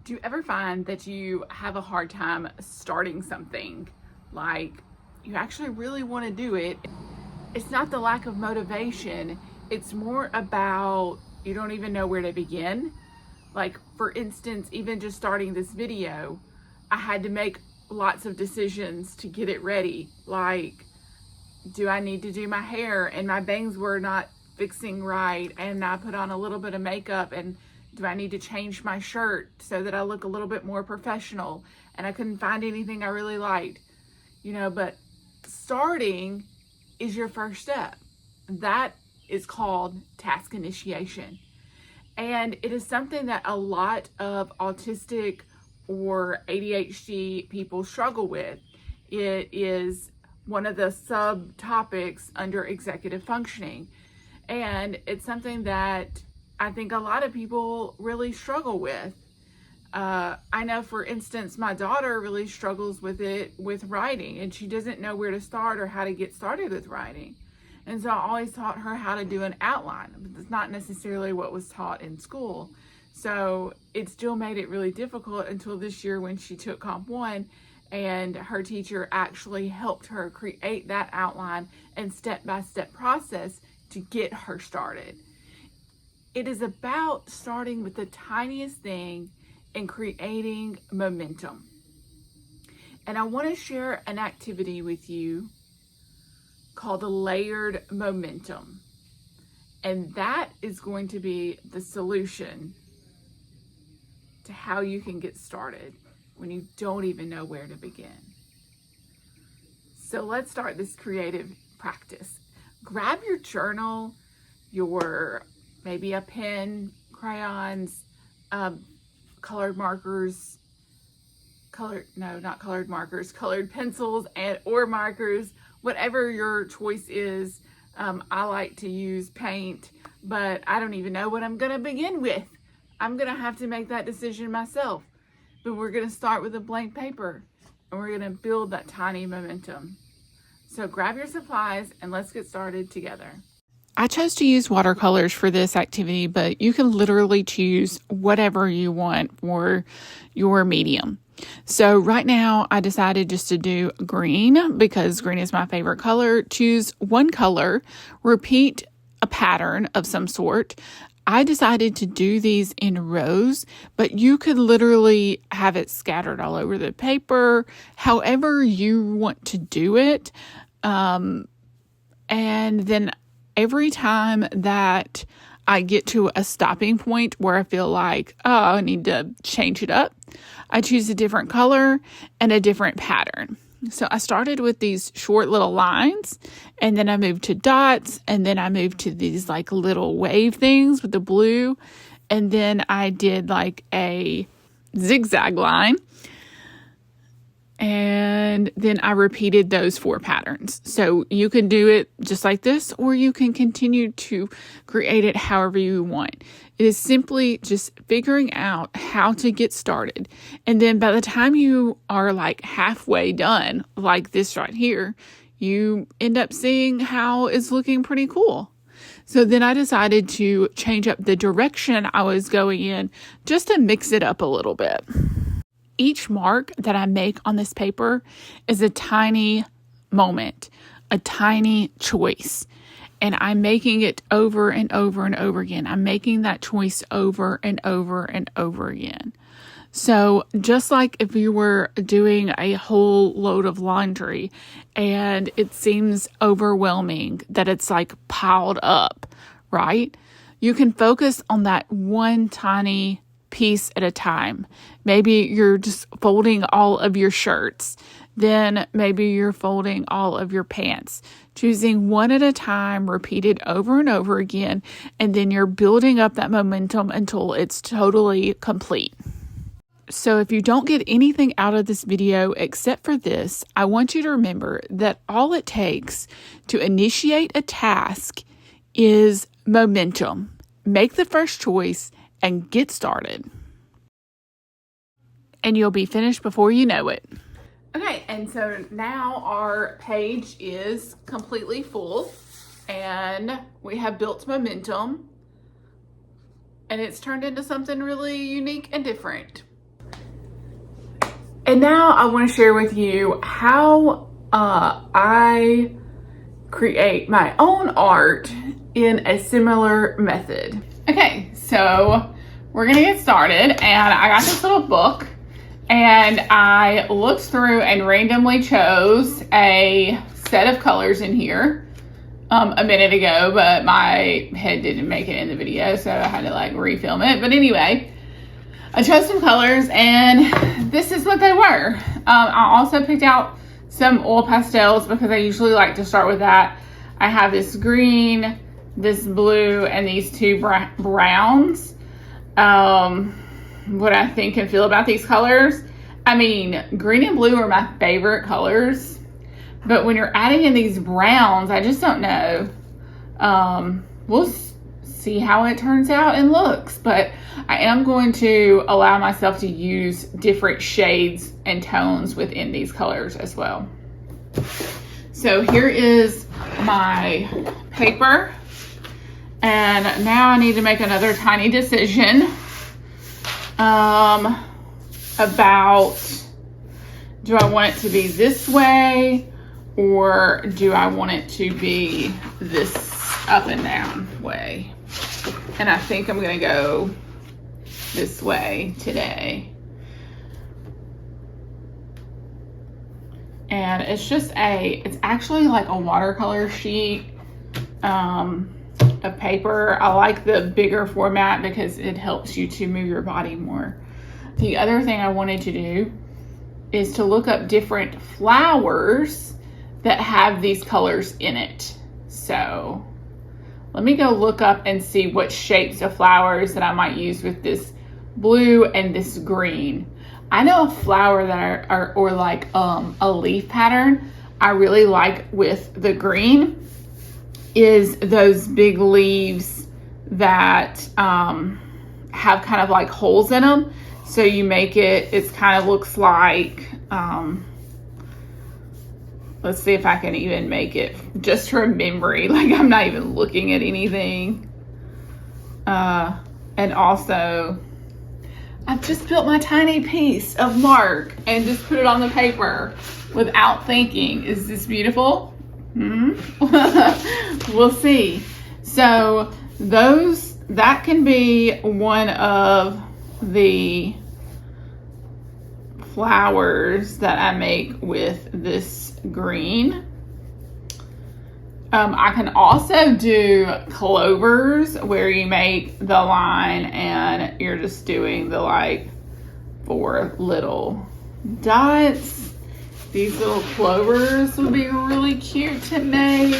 Do you ever find that you have a hard time starting something? Like, you actually really want to do it. It's not the lack of motivation, it's more about you don't even know where to begin. Like, for instance, even just starting this video, I had to make lots of decisions to get it ready. Like, do I need to do my hair? And my bangs were not fixing right, and I put on a little bit of makeup, and do I need to change my shirt so that I look a little bit more professional? And I couldn't find anything I really liked, but starting is your first step. That is called task initiation. And it is something that a lot of autistic or ADHD people struggle with. It is one of the subtopics under executive functioning. And it's something that I think a lot of people really struggle with. I know, for instance, my daughter really struggles with it with writing, and she doesn't know where to start or how to get started with writing. And so I always taught her how to do an outline, but it's not necessarily what was taught in school. So it still made it really difficult until this year when she took Comp 1 and her teacher actually helped her create that outline and step-by-step process to get her started. It is about starting with the tiniest thing and creating momentum. And I want to share an activity with you called a layered momentum. And that is going to be the solution to how you can get started when you don't even know where to begin. So let's start this creative practice. Grab your journal, maybe a pen, crayons, colored markers, colored pencils or markers, whatever your choice is. I like to use paint, but I don't even know what I'm gonna begin with. I'm gonna have to make that decision myself. But we're gonna start with a blank paper and we're gonna build that tiny momentum. So grab your supplies and let's get started together. I chose to use watercolors for this activity, but you can literally choose whatever you want for your medium. So right now I decided just to do green because green is my favorite color. Choose one color, repeat a pattern of some sort. I decided to do these in rows, but you could literally have it scattered all over the paper, however you want to do it. And then every time that I get to a stopping point where I feel like, I need to change it up, I choose a different color and a different pattern. So I started with these short little lines, and then I moved to dots, and then I moved to these like little wave things with the blue, and then I did like a zigzag line. And then I repeated those 4 patterns. So you can do it just like this, or you can continue to create it however you want. It is simply just figuring out how to get started. And then by the time you are like halfway done, like this right here, you end up seeing how it's looking pretty cool. So then I decided to change up the direction I was going in just to mix it up a little bit. Each mark that I make on this paper is a tiny moment, a tiny choice. And I'm making it over and over and over again. I'm making that choice over and over and over again. So just like if you were doing a whole load of laundry and it seems overwhelming that it's like piled up, right? You can focus on that one tiny piece at a time. Maybe you're just folding all of your shirts. Then maybe you're folding all of your pants. Choosing one at a time, repeated over and over again, and then you're building up that momentum until it's totally complete. So if you don't get anything out of this video except for this, I want you to remember that all it takes to initiate a task is momentum. Make the first choice and get started. And you'll be finished before you know it. Okay, and so now our page is completely full and we have built momentum and it's turned into something really unique and different. And now I want to share with you how I create my own art in a similar method. Okay, so we're gonna get started, and I got this little book and I looked through and randomly chose a set of colors in here a minute ago, but my head didn't make it in the video, so I had to like refilm it. But anyway, I chose some colors and this is what they were. I also picked out some oil pastels because I usually like to start with that. I have this green, this blue, and these two browns. What I think and feel about these colors. I mean, green and blue are my favorite colors, but when you're adding in these browns, I just don't know. We'll see how it turns out and looks, but I am going to allow myself to use different shades and tones within these colors as well. So here is my paper, and now I need to make another tiny decision about, do I want it to be this way or do I want it to be this up and down way? And I think I'm gonna go this way today. And it's actually like a watercolor sheet of paper. I like the bigger format because it helps you to move your body more. The other thing I wanted to do is to look up different flowers that have these colors in it. So let me go look up and see what shapes of flowers that I might use with this blue and this green. I know a flower that or like a leaf pattern I really like with the green is those big leaves that have kind of like holes in them. So you make it kind of looks like, let's see if I can even make it just from memory. Like I'm not even looking at anything. And also, I've just built my tiny piece of mark and just put it on the paper without thinking. Is this beautiful? We'll see. So that can be one of the flowers that I make with this green. I can also do clovers where you make the line and you're just doing the like 4 little dots. These little clovers will be really cute to make.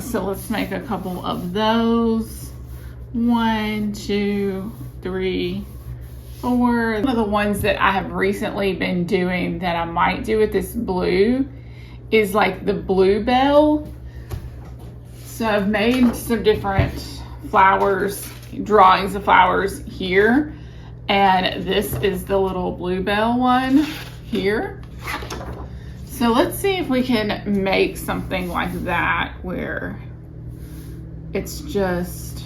So let's make a couple of those. 1, 2, 3, 4. One of the ones that I have recently been doing that I might do with this blue is like the bluebell. So I've made some different flowers, drawings of flowers here. And this is the little bluebell one here. So let's see if we can make something like that where it's just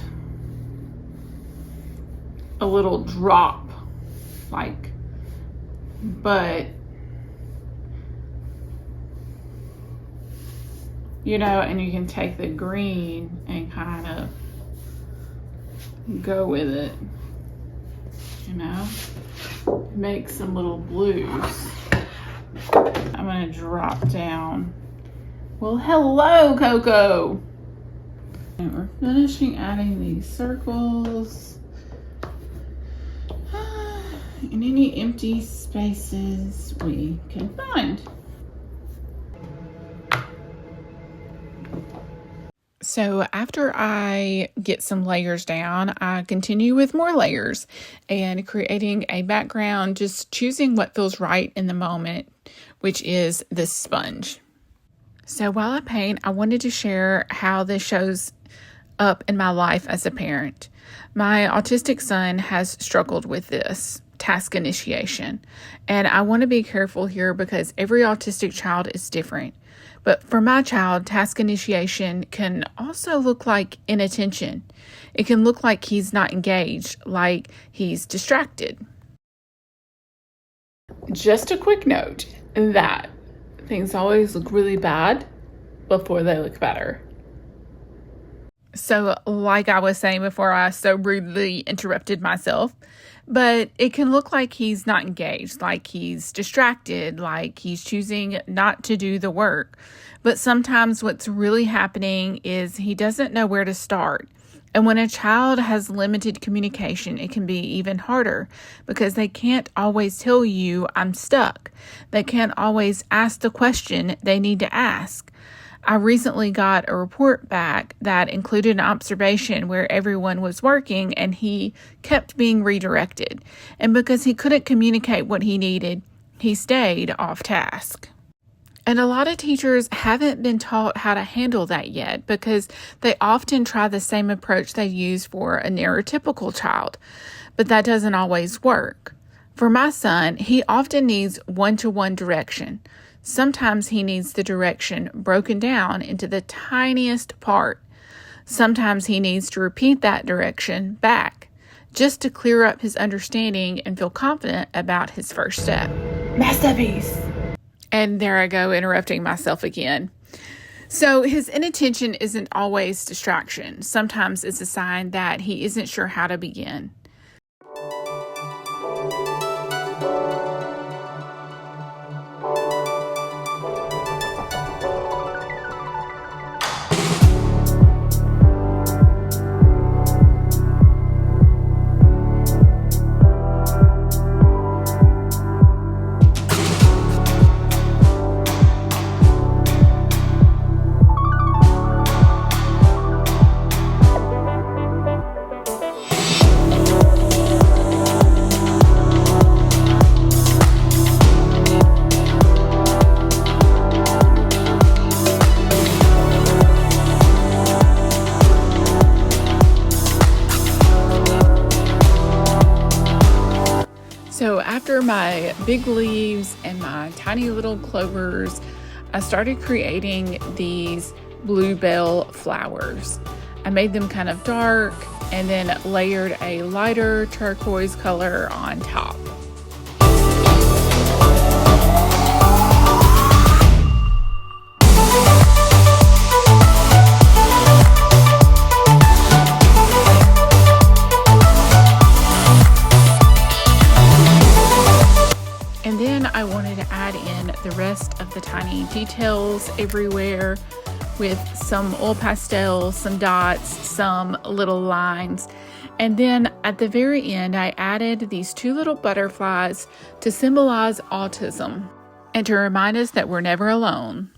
a little drop, like, but you know, and you can take the green and kind of go with it, you know, make some little blues. I'm gonna drop down. Well, hello, Coco. And we're finishing adding these circles. And any empty spaces we can find. So after I get some layers down, I continue with more layers and creating a background, just choosing what feels right in the moment, which is this sponge. So while I paint, I wanted to share how this shows up in my life as a parent. My autistic son has struggled with this task initiation, and I want to be careful here because every autistic child is different. But for my child, task initiation can also look like inattention. It can look like he's not engaged, like he's distracted. Just a quick note that things always look really bad before they look better. So, like I was saying before I so rudely interrupted myself, but it can look like he's not engaged, like he's distracted, like he's choosing not to do the work. But sometimes what's really happening is he doesn't know where to start. And when a child has limited communication, it can be even harder because they can't always tell you, I'm stuck. They can't always ask the question they need to ask. I recently got a report back that included an observation where everyone was working and he kept being redirected. And because he couldn't communicate what he needed, he stayed off task. And a lot of teachers haven't been taught how to handle that yet because they often try the same approach they use for a neurotypical child, but that doesn't always work. For my son, he often needs one-to-one direction. Sometimes he needs the direction broken down into the tiniest part. Sometimes he needs to repeat that direction back just to clear up his understanding and feel confident about his first step. Masterpiece! And there I go, interrupting myself again. So his inattention isn't always distraction. Sometimes it's a sign that he isn't sure how to begin. So after my big leaves and my tiny little clovers, I started creating these bluebell flowers. I made them kind of dark and then layered a lighter turquoise color on top. And then I wanted to add in the rest of the tiny details everywhere with some oil pastel, some dots, some little lines. And then at the very end, I added these two little butterflies to symbolize autism and to remind us that we're never alone.